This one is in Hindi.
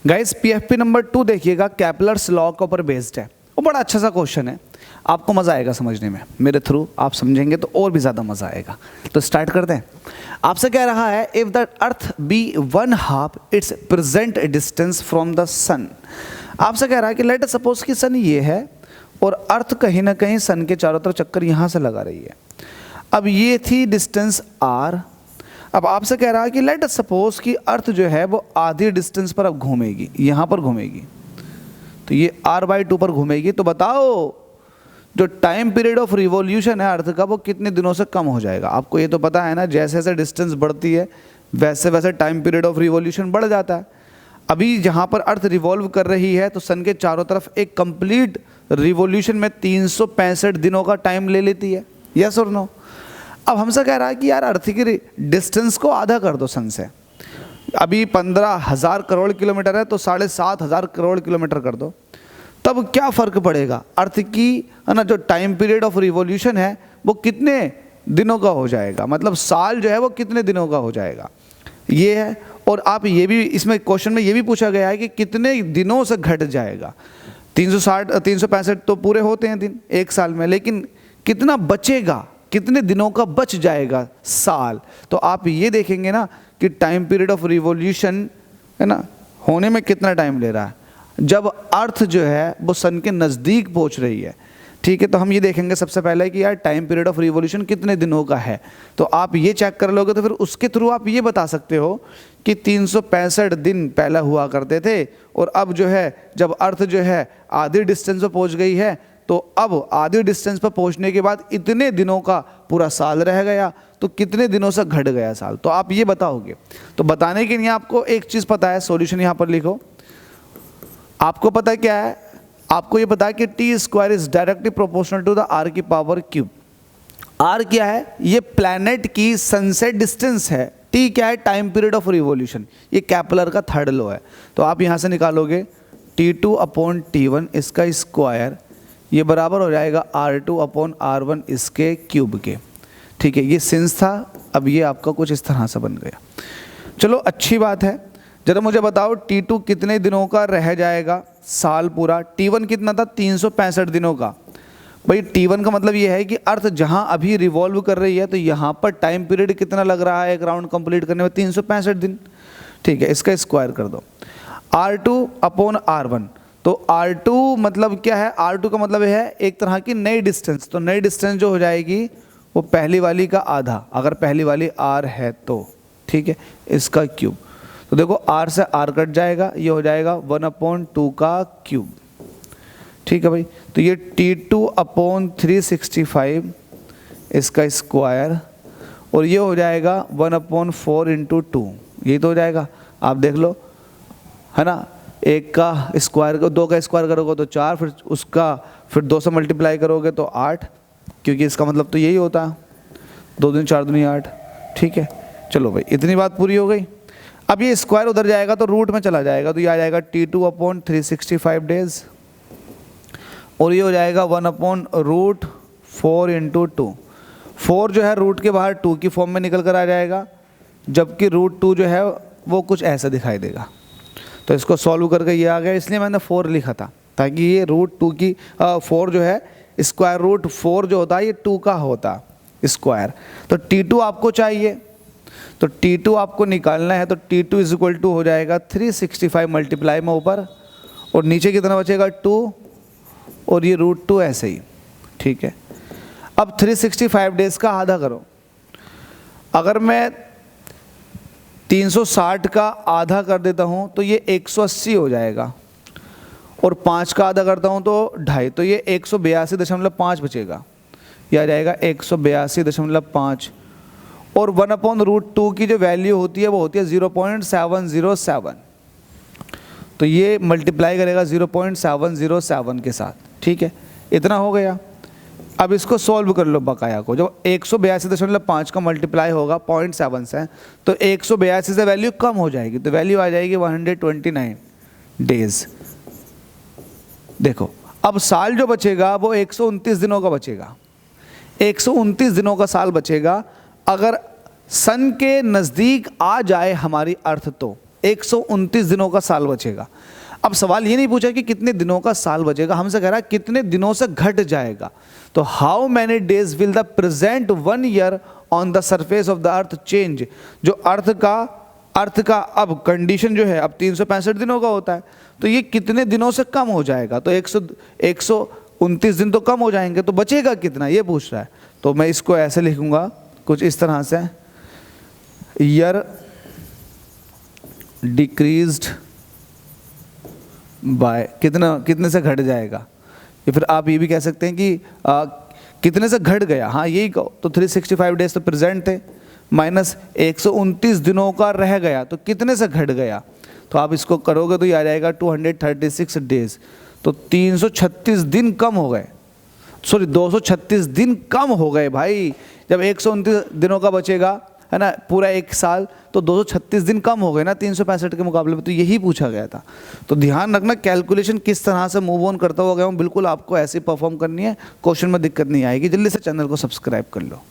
गाइस पीएफपी नंबर 2 देखिएगा, कैपलर्स लॉ के ऊपर बेस्ड है। वो बड़ा अच्छा सा क्वेश्चन है, आपको मज़ा आएगा समझने में। मेरे थ्रू आप समझेंगे तो और भी ज़्यादा मज़ा आएगा। तो स्टार्ट करते हैं। आपसे कह रहा है if the earth be 1/2 its present distance from the sun. आपसे कह रहा है कि लेट सपोज कि सन ये है और अर्थ कहीं ना कहीं सन के चारों तरफ चक्कर यहाँ से लगा रही है। अब ये थी डिस्टेंस आर। अब आपसे कह रहा है कि लेट सपोज कि अर्थ जो है वो आधी डिस्टेंस पर अब घूमेगी, यहाँ पर घूमेगी, तो ये r/2 पर घूमेगी। तो बताओ जो टाइम पीरियड ऑफ रिवॉल्यूशन है अर्थ का वो कितने दिनों से कम हो जाएगा। आपको ये तो पता है ना, जैसे जैसे डिस्टेंस बढ़ती है वैसे वैसे टाइम पीरियड ऑफ रिवॉल्यूशन बढ़ जाता है। अभी जहाँ पर अर्थ रिवॉल्व कर रही है तो सन के चारों तरफ एक कंप्लीट रिवॉल्यूशन में 365 दिनों का टाइम ले लेती है। यस और नो? अब हमसे कह रहा है कि यार अर्थ की डिस्टेंस को आधा कर दो सन से। अभी 15,000 करोड़ किलोमीटर है तो 7,500 करोड़ किलोमीटर कर दो, तब क्या फ़र्क पड़ेगा अर्थ की, है ना, जो टाइम पीरियड ऑफ रिवॉल्यूशन है वो कितने दिनों का हो जाएगा, मतलब साल जो है वो कितने दिनों का हो जाएगा, ये है। और आप ये भी इसमें क्वेश्चन में ये भी पूछा गया है कि कितने दिनों से घट जाएगा। 365 तो पूरे होते हैं दिन एक साल में, लेकिन कितना बचेगा, कितने दिनों का बच जाएगा साल। तो आप ये देखेंगे ना कि टाइम पीरियड ऑफ रिवॉल्यूशन, है ना, होने में कितना टाइम ले रहा है जब अर्थ जो है वो सन के नज़दीक पहुंच रही है। ठीक है, तो हम ये देखेंगे सबसे पहले कि यार टाइम पीरियड ऑफ रिवॉल्यूशन कितने दिनों का है। तो आप ये चेक कर लोगे तो फिर उसके थ्रू आप ये बता सकते हो कि 365 दिन पहले हुआ करते थे और अब जो है जब अर्थ जो है आधी डिस्टेंस पर पहुंच गई है तो अब आधी डिस्टेंस पर पहुंचने के बाद इतने दिनों का पूरा साल रह गया, तो कितने दिनों से घट गया साल। तो आप ये बताओगे। तो बताने के लिए आपको एक चीज़ पता है, सॉल्यूशन यहाँ पर लिखो। आपको पता है क्या है, आपको ये पता है कि t² is directly proportional to the r की पावर क्यूब। r क्या है, ये प्लैनेट की सनसेट डिस्टेंस है। t क्या है, टाइम पीरियड ऑफ रिवॉल्यूशन। ये कैपलर का थर्ड लॉ है। तो आप यहाँ से निकालोगे T2/T1 इसका स्क्वायर, ये बराबर हो जाएगा R2/R1 इसके क्यूब के। ठीक है, ये सिंस था, अब ये आपका कुछ इस तरह से बन गया। चलो अच्छी बात है। जरा मुझे बताओ T2 कितने दिनों का रह जाएगा साल पूरा। T1 कितना था, 365 दिनों का। भाई T1 का मतलब ये है कि अर्थ जहाँ अभी रिवॉल्व कर रही है तो यहाँ पर टाइम पीरियड कितना लग रहा है एक राउंड कंप्लीट करने में, 365 दिन। ठीक है, इसका स्क्वायर कर दो। R2/R1, तो R2 मतलब क्या है, R2 का मतलब है एक तरह की नई डिस्टेंस। तो नई डिस्टेंस जो हो जाएगी वो पहली वाली का आधा, अगर पहली वाली R है तो। ठीक है, इसका क्यूब। तो देखो R से R कट जाएगा, ये हो जाएगा 1/2 का क्यूब। ठीक है भाई, तो ये T2/365 इसका स्क्वायर, और ये हो जाएगा 1/4 × 2। ये तो हो जाएगा, आप देख लो, है ना। एक का स्क्वायर, 2 का स्क्वायर करोगे तो 4, फिर उसका फिर 2 से मल्टीप्लाई करोगे तो 8, क्योंकि इसका मतलब तो यही होता है 2 दूनी 4 दूनी 8। ठीक है, चलो भाई इतनी बात पूरी हो गई। अब ये स्क्वायर उधर जाएगा तो रूट में चला जाएगा, तो ये आ जाएगा T2/365 डेज, और ये हो जाएगा 1/√4 × 2। 4 जो है रूट के बाहर 2 की फॉर्म में निकल कर आ जाएगा, जबकि √2 जो है वो कुछ ऐसा दिखाई देगा। तो इसको सॉल्व करके ये आ गया, इसलिए मैंने 4 लिखा था ताकि ये √2 की 4 जो है √4 जो होता है ये 2 का होता स्क्वायर। तो T2 आपको चाहिए, तो T2 आपको निकालना है। तो T2 = हो जाएगा 365 मल्टीप्लाई में ऊपर, और नीचे कितना बचेगा 2, और ये √2 ऐसे ही। ठीक है, अब 365 डेज का आधा करो। अगर मैं 360 का आधा कर देता हूँ तो ये 180 हो जाएगा, और 5 का आधा करता हूँ तो 2.5, तो ये 182.5 बचेगा। यह आ जाएगा 182.5, और 1/√2 की जो वैल्यू होती है वो होती है 0.707। तो ये मल्टीप्लाई करेगा 0.707 के साथ। ठीक है, इतना हो गया। अब इसको सॉल्व कर लो बकाया को। जब 182.5 का मल्टीप्लाई होगा 0.7 से, तो 182 से वैल्यू कम हो जाएगी, तो वैल्यू आ जाएगी 129 डेज। देखो अब साल जो बचेगा वो 129 दिनों का बचेगा। 129 दिनों का साल बचेगा। अगर सन के नज़दीक आ जाए हमारी अर्थ तो 129 दिनों का साल बचेगा। अब सवाल ये नहीं पूछा कि कितने दिनों का साल बचेगा, हमसे कह रहा है कितने दिनों से घट जाएगा। तो how many days will the present 1 year on the surface of the earth change. जो अर्थ का अब कंडीशन जो है अब 365 दिनों का होता है, तो ये कितने दिनों से कम हो जाएगा। तो 129 दिन तो कम हो जाएंगे, तो बचेगा कितना ये पूछ रहा है। तो मैं इसको ऐसे लिखूंगा कुछ इस तरह से, ईयर डिक्रीज्ड बाय कितने से घट जाएगा। या फिर आप ये भी कह सकते हैं कि कितने से घट गया, हाँ यही कहो। तो 365 डेज तो प्रेजेंट थे, माइनस 129 दिनों का रह गया, तो कितने से घट गया। तो आप इसको करोगे तो ये आ जाएगा 236 डेज। तो 336 दिन कम हो गए, सॉरी 236 दिन कम हो गए भाई। जब 129 दिनों का बचेगा है ना पूरा एक साल, तो 236 दिन कम हो गए ना 365 के मुकाबले में। तो यही पूछा गया था। तो ध्यान रखना कैलकुलेशन किस तरह से मूव ऑन करता हुआ गया हूँ, बिल्कुल आपको ऐसे परफॉर्म करनी है, क्वेश्चन में दिक्कत नहीं आएगी। जल्दी से चैनल को सब्सक्राइब कर लो।